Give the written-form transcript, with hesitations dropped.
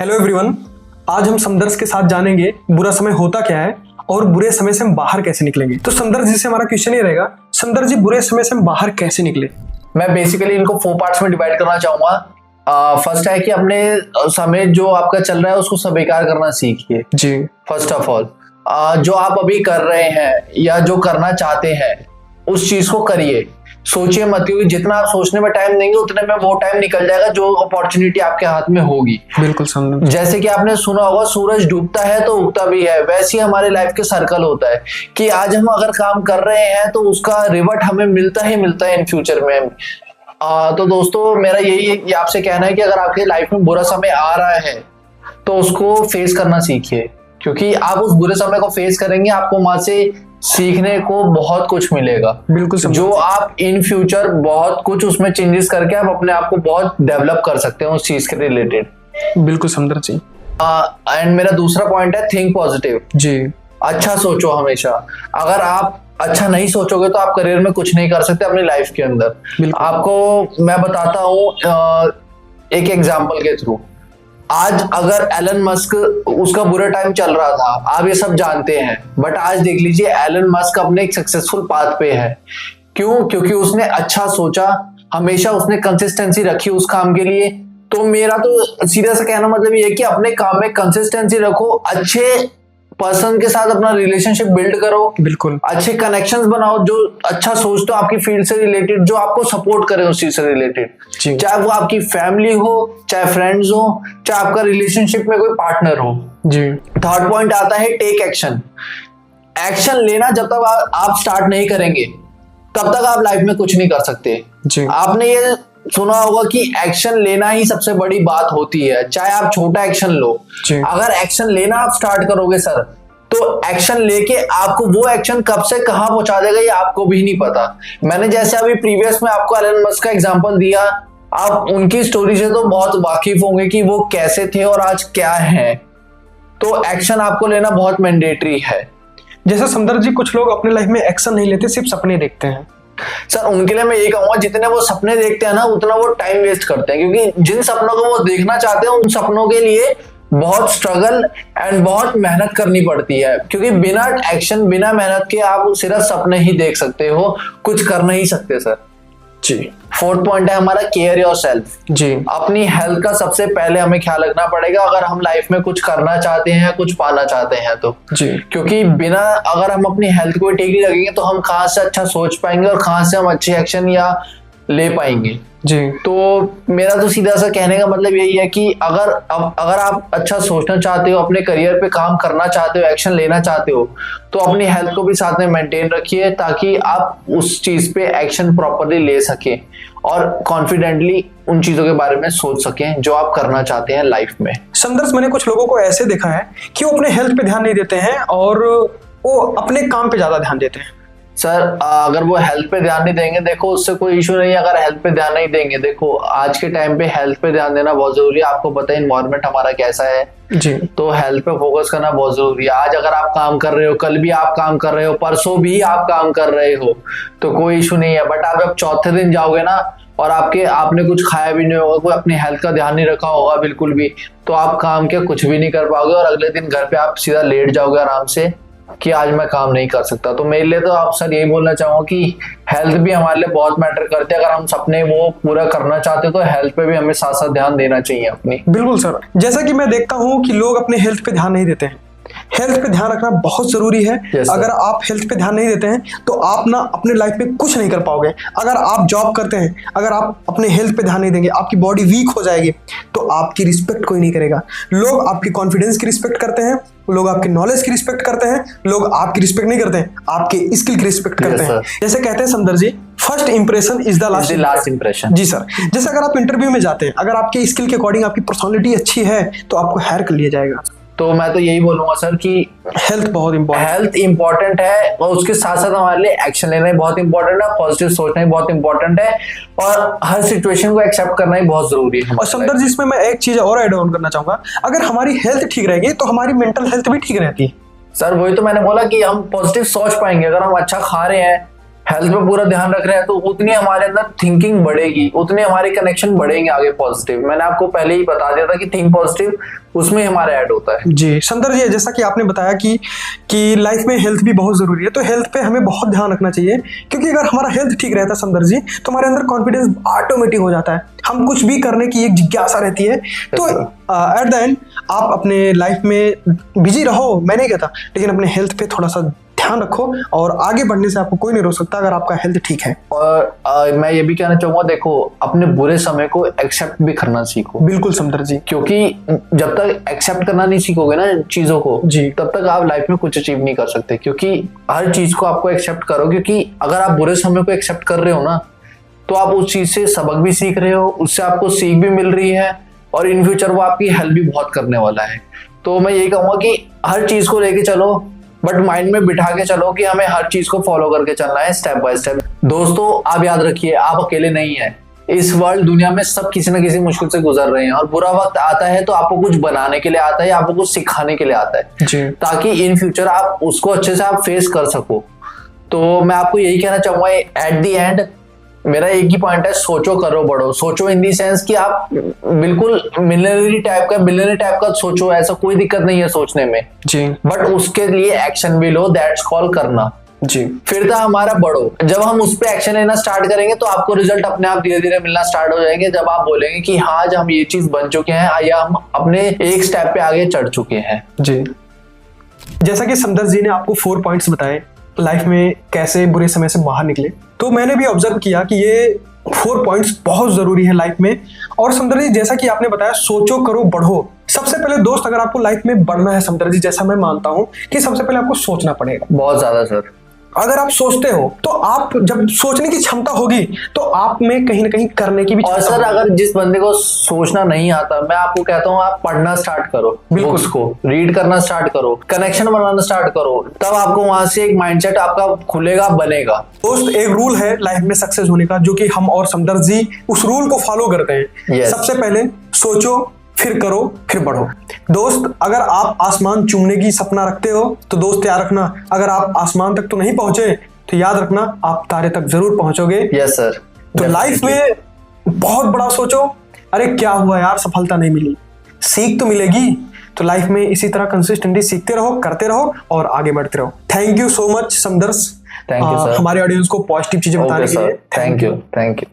Hello everyone, आज हम समदर्श के साथ जानेंगे बुरा समय होता क्या है और बुरे समय से हम बाहर कैसे निकलेंगे। तो समदर्श जी से हमारा क्वेश्चन ये रहेगा, समदर्श जी बुरे समय से हम बाहर कैसे निकले। मैं बेसिकली इनको 4 पार्ट्स में डिवाइड करना चाहूंगा। फर्स्ट है कि अपने समय जो आपका चल रहा है उसको स्वीकार करना सीखिए जी। फर्स्ट ऑफ ऑल, जो आप अभी कर रहे हैं या जो करना चाहते हैं उस चीज को करिए, सोचिए मत, क्योंकि जितना आप सोचने में टाइम देंगे उतने में वो टाइम निकल जाएगा जो अपॉर्चुनिटी आपके हाथ में होगी। बिल्कुल समझ। जैसे कि आपने सुना होगा सूरज डूबता है तो उगता भी है, वैसे ही हमारे लाइफ के सर्कल होता है कि आज हम अगर काम कर रहे हैं तो उसका रिवर्ट हमें मिलता ही मिलता है इन फ्यूचर में। तो दोस्तों मेरा यही आपसे कहना है कि अगर आपके लाइफ में बुरा समय आ रहा है तो उसको फेस करना सीखिए, क्योंकि आप उस बुरे समय को फेस करेंगे, आपको वहां से सीखने को बहुत कुछ मिलेगा। बिल्कुल जो आप इन फ्यूचर बहुत कुछ उसमें चेंजेस करके आप अपने आप को बहुत डेवलप कर सकते हैं उस चीज के रिलेटेड। बिल्कुल समदर्श जी। एंड मेरा दूसरा पॉइंट है थिंक पॉजिटिव जी। अच्छा सोचो हमेशा। अगर आप अच्छा नहीं सोचोगे तो आप करियर में कुछ नहीं कर सकते अपनी लाइफ के अंदर। आपको मैं बताता हूँ एक एग्जांपल के थ्रू। आज अगर एलन मस्क, उसका बुरा टाइम चल रहा था, आप ये सब जानते हैं, बट आज देख लीजिए एलन मस्क अपने एक सक्सेसफुल पाथ पे है। क्यों? क्योंकि उसने अच्छा सोचा, हमेशा उसने कंसिस्टेंसी रखी उस काम के लिए। तो मेरा तो सीधा सा कहना मतलब ये है कि अपने काम में कंसिस्टेंसी रखो, अच्छे पर्सन के साथ अपना रिलेशनशिप बिल्ड करो, बिल्कुल अच्छे कनेक्शंस बनाओ, जो अच्छा सोचते हो आपकी फील्ड से रिलेटेड, जो आपको सपोर्ट करे उस चीज से रिलेटेड, चाहे वो आपकी फैमिली हो, चाहे फ्रेंड्स हो, चाहे आपका रिलेशनशिप में कोई पार्टनर हो जी। थर्ड पॉइंट आता है टेक एक्शन। एक्शन लेना जब तक आप स्टार्ट नहीं करेंगे तब तक आप लाइफ में कुछ नहीं कर सकते जी। आपने ये सुना होगा कि एक्शन लेना ही सबसे बड़ी बात होती है, चाहे आप छोटा एक्शन लो। अगर एक्शन लेना आप स्टार्ट करोगे सर, तो एक्शन लेके आपको वो एक्शन कब से कहां पहुंचा देगा ये आपको भी नहीं पता। मैंने जैसे अभी प्रीवियस में आपको एलन मस्क का एग्जांपल दिया, आप उनकी स्टोरी से तो बहुत वाकिफ होंगे कि वो कैसे थे और आज क्या है। तो एक्शन आपको लेना बहुत मैंडेटरी है। जैसे समदर्श जी, कुछ लोग अपने लाइफ में एक्शन नहीं लेते, सिर्फ सपने देखते हैं। सर उनके लिए मैं ये कहूंगा, जितने वो सपने देखते हैं ना उतना वो टाइम वेस्ट करते हैं, क्योंकि जिन सपनों को वो देखना चाहते हैं उन सपनों के लिए बहुत स्ट्रगल एंड बहुत मेहनत करनी पड़ती है, क्योंकि बिना एक्शन, बिना मेहनत के आप सिर्फ सपने ही देख सकते हो, कुछ कर नहीं सकते सर जी। फोर्थ पॉइंट है हमारा केयर योरसेल्फ जी। अपनी हेल्थ का सबसे पहले हमें ख्याल रखना पड़ेगा अगर हम लाइफ में कुछ करना चाहते हैं, कुछ पाना चाहते हैं तो जी। क्योंकि बिना, अगर हम अपनी हेल्थ को ठीक नहीं रखेंगे तो हम कहाँ से अच्छा सोच पाएंगे और कहाँ से हम अच्छे एक्शन या ले पाएंगे जी। तो मेरा तो सीधा सा कहने का मतलब यही है कि अगर आप अच्छा सोचना चाहते हो, अपने करियर पे काम करना चाहते हो, एक्शन लेना चाहते हो, तो अपनी हेल्थ को भी साथ में मेंटेन रखिए ताकि आप उस चीज पे एक्शन प्रॉपरली ले सकें और कॉन्फिडेंटली उन चीजों के बारे में सोच सकें जो आप करना चाहते हैं लाइफ में। समदर्श, मैंने कुछ लोगों को ऐसे देखा है कि वो अपने हेल्थ पे ध्यान नहीं देते हैं और वो अपने काम पे ज्यादा ध्यान देते हैं। सर अगर वो हेल्थ पे ध्यान नहीं देंगे, देखो उससे कोई इशू नहीं है। अगर हेल्थ पे ध्यान नहीं देंगे, देखो आज के टाइम पे हेल्थ पे ध्यान देना बहुत जरूरी है। आपको पता है एनवायरनमेंट हमारा कैसा है जी। तो हेल्थ पे फोकस करना बहुत जरूरी है। आज अगर आप काम कर रहे हो, कल भी आप काम कर रहे हो, परसों भी आप काम कर रहे हो, तो कोई इशू नहीं है। बट आप जब चौथे दिन जाओगे ना और आपने कुछ खाया भी नहीं होगा, कोई अपनी हेल्थ का ध्यान नहीं रखा होगा बिल्कुल भी, तो आप काम के कुछ भी नहीं कर पाओगे और अगले दिन घर पे आप सीधा लेट जाओगे आराम से कि आज मैं काम नहीं कर सकता। तो मेरे लिए तो आप सर यही बोलना चाहूंगा कि हेल्थ भी हमारे लिए बहुत मैटर करते हैं। अगर हम सपने वो पूरा करना चाहते हो तो हेल्थ पे भी हमें साथ साथ ध्यान देना चाहिए अपनी। बिल्कुल सर, जैसा कि मैं देखता हूँ कि लोग अपने हेल्थ पे ध्यान नहीं देते हैं। हेल्थ पे ध्यान रखना बहुत जरूरी है। अगर आप हेल्थ पे ध्यान नहीं देते हैं तो आप ना अपने लाइफ में कुछ नहीं कर पाओगे। अगर आप जॉब करते हैं, अगर आप अपने हेल्थ पे ध्यान नहीं देंगे, आपकी बॉडी वीक हो जाएगी, तो आपकी रिस्पेक्ट कोई नहीं करेगा। लोग आपकी कॉन्फिडेंस की रिस्पेक्ट करते हैं, लोग आपके नॉलेज की रिस्पेक्ट करते हैं, लोग आपकी रिस्पेक्ट नहीं करते हैं, आपके स्किल की रिस्पेक्ट करते हैं। जैसे कहते हैं Samdarsh ji, first impression is the last impression जी सर। जैसे अगर आप इंटरव्यू में जाते हैं, अगर आपके स्किल के अकॉर्डिंग आपकी पर्सनालिटी अच्छी है तो आपको हायर कर लिया जाएगा। तो मैं तो यही बोलूंगा सर कि हेल्थ बहुत हेल्थ इंपॉर्टेंट है और उसके साथ साथ हमारे लिए एक्शन लेना ही बहुत इंपॉर्टेंट है, पॉजिटिव सोचना ही बहुत इंपॉर्टेंट है और हर सिचुएशन को एक्सेप्ट समझना ही बहुत जरूरी है। और समदर्श जी, इसमें मैं एक चीज और ऐड ऑन करना चाहूंगा, अगर हमारी हेल्थ ठीक रहेगी तो हमारी मेंटल हेल्थ भी ठीक रहती है। सर वही तो मैंने बोला कि हम पॉजिटिव सोच पाएंगे। अगर हम अच्छा खा रहे हैं, हेल्थ पे पूरा ध्यान रख रहे हैं तो उतनी हमारे अंदर थिंकिंग बढ़ेगी, उतने हमारे कनेक्शन बढ़ेंगे आगे पॉजिटिव। मैंने आपको पहले ही बता दिया था कि थिंक पॉजिटिव उसमें हमारा ऐड होता है। जी समदर जी, जैसा कि आपने बताया कि लाइफ में हेल्थ भी बहुत जरूरी है, तो हेल्थ पे हमें बहुत ध्यान रखना चाहिए, क्योंकि अगर हमारा हेल्थ ठीक रहता है समदर जी, तो हमारे अंदर कॉन्फिडेंस ऑटोमेटिक हो जाता है, हम कुछ भी करने की एक जिज्ञासा रहती है। तो एट द एंड आप अपने लाइफ में बिजी रहो, मैं नहीं कहता, लेकिन अपने हेल्थ पे थोड़ा सा ध्यान रखो, और आगे बढ़ने से आपको कोई नहीं रोक सकता अगर आपका हेल्थ ठीक है। और मैं ये भी कहना चाहूंगा, देखो अपने बुरे समय को एक्सेप्ट भी करना सीखो। बिल्कुल समदर जी, क्योंकि जब तक एक्सेप्ट करना नहीं सीखोगे ना चीजों को जी, तब तक आप लाइफ में कुछ अचीव नहीं कर सकते। क्योंकि हर चीज को आपको एक्सेप्ट करो, क्योंकि अगर आप बुरे समय को एक्सेप्ट कर रहे हो ना, तो आप उस चीज से सबक भी सीख रहे हो, उससे आपको सीख भी मिल रही है, और इन फ्यूचर वो आपकी हेल्प भी बहुत करने वाला है। तो मैं यही कहूंगा कि हर चीज को लेके चलो, बट माइंड में बिठा के चलो कि हमें हर चीज को फॉलो करके चलना है स्टेप बाय स्टेप। दोस्तों आप याद रखिए, आप अकेले नहीं है, इस वर्ल्ड दुनिया में सब किसी ना किसी मुश्किल से गुजर रहे हैं, और बुरा वक्त आता है तो आपको कुछ बनाने के लिए आता है, आपको कुछ सिखाने के लिए आता है जी, ताकि इन फ्यूचर आप उसको अच्छे से आप फेस कर सको। तो मैं आपको यही कहना चाहूंगा, एट दी एंड मेरा एक ही पॉइंट है, सोचो करो बढ़ो। सोचो इन दी सेंस कि आप बिल्कुल बिलियनरी टाइप का सोचो, ऐसा कोई दिक्कत नहीं है सोचने में जी, बट उसके लिए एक्शन भी लो, दैट्स कॉल करना। जी, फिर था हमारा बढ़ो। जब हम उस पे एक्शन लेना स्टार्ट करेंगे तो आपको रिजल्ट अपने आप धीरे धीरे मिलना स्टार्ट हो जाएंगे। जब आप बोलेंगे कि हाँ आज हम ये चीज बन चुके हैं या हम अपने एक स्टेप पे आगे चढ़ चुके हैं। जी, जैसा कि समदर जी ने आपको 4 पॉइंट्स बताए लाइफ में कैसे बुरे समय से बाहर निकले, तो मैंने भी ऑब्जर्व किया कि ये 4 पॉइंट्स बहुत जरूरी है लाइफ में। और समदर जी जैसा कि आपने बताया, सोचो करो बढ़ो। सबसे पहले दोस्त, अगर आपको लाइफ में बढ़ना है समदर जी, जैसा मैं मानता हूं कि सबसे पहले आपको सोचना पड़ेगा। बहुत ज्यादा सर। अगर आप सोचते हो तो आप, जब सोचने की क्षमता होगी तो आप में कहीं ना कहीं करने की भी और सर अगर जिस बंदे को सोचना नहीं आता, मैं आपको कहता हूँ आप पढ़ना स्टार्ट करो, बुक्स को रीड करना स्टार्ट करो, कनेक्शन बनाना स्टार्ट करो, तब आपको वहां से एक माइंडसेट आपका खुलेगा, बनेगा। दोस्त एक रूल है लाइफ में सक्सेस होने का, जो कि हम और समदर जी उस रूल को फॉलो करते हैं। Yes. सबसे पहले सोचो, फिर करो, फिर बढ़ो। दोस्त अगर आप आसमान चूमने की सपना रखते हो तो दोस्त याद रखना, अगर आप आसमान तक तो नहीं पहुंचे तो याद रखना आप तारे तक जरूर पहुंचोगे। Yes sir. तो लाइफ में बहुत बड़ा सोचो, अरे क्या हुआ यार सफलता नहीं मिली, सीख तो मिलेगी। तो लाइफ में इसी तरह कंसिस्टेंटली सीखते रहो, करते रहो और आगे बढ़ते रहो। Thank you so much Samdarsh, thank you sir, हमारे ऑडियंस को पॉजिटिव चीजें बताने के लिए। Thank you.